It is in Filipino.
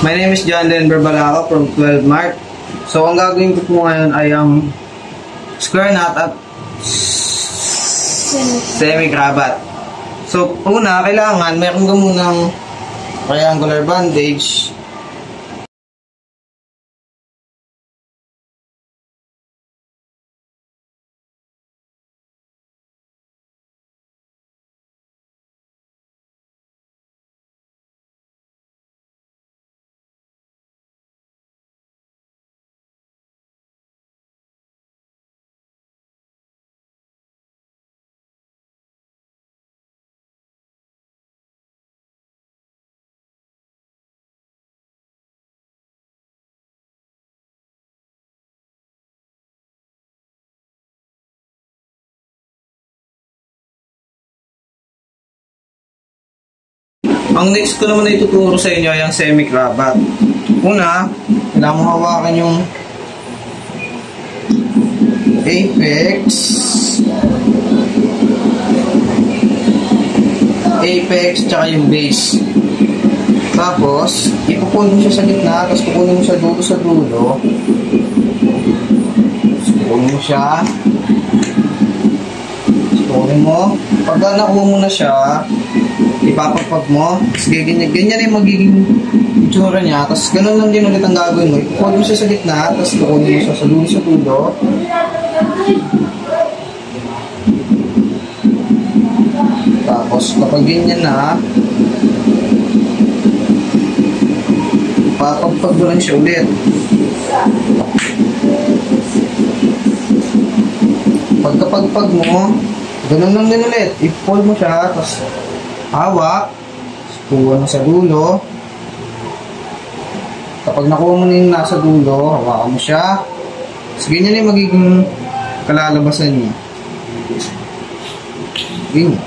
My name is John Denver Balaco from 12 Mart. So, ang gagawin ko po ngayon ay ang square knot at semi-cravat. So, una, kailangan meron ka munang triangular bandage. Ang next ko naman na ituturo sa inyo ay ang semi-cravat. Una, kailangan mo hawakan yung apex tsaka yung base. Tapos, ipupunin mo siya sa gitna, tapos kukunin mo siya sa dulo. Kukunin mo siya. Kukunin mo. Pagka nakuha mo na siya, ipapagpag mo. Tapos ganyan yung magiging itsura niya. Tapos ganun lang din ulit ang gagawin mo. Ipukunin mo siya sa gitna, tapos kukunin mo siya sa dulo. Tapos kapag ganyan na, papagpag mo lang siya ulit. Pagkapagpag mo, ganun lang din ulit. I-pull mo siya, tapos hawak, kuha mo sa dulo. Kapag nakuha mo na yung nasa dulo, hawakan mo siya. So, ganyan yung magiging kalalabasan niya. Ganyan.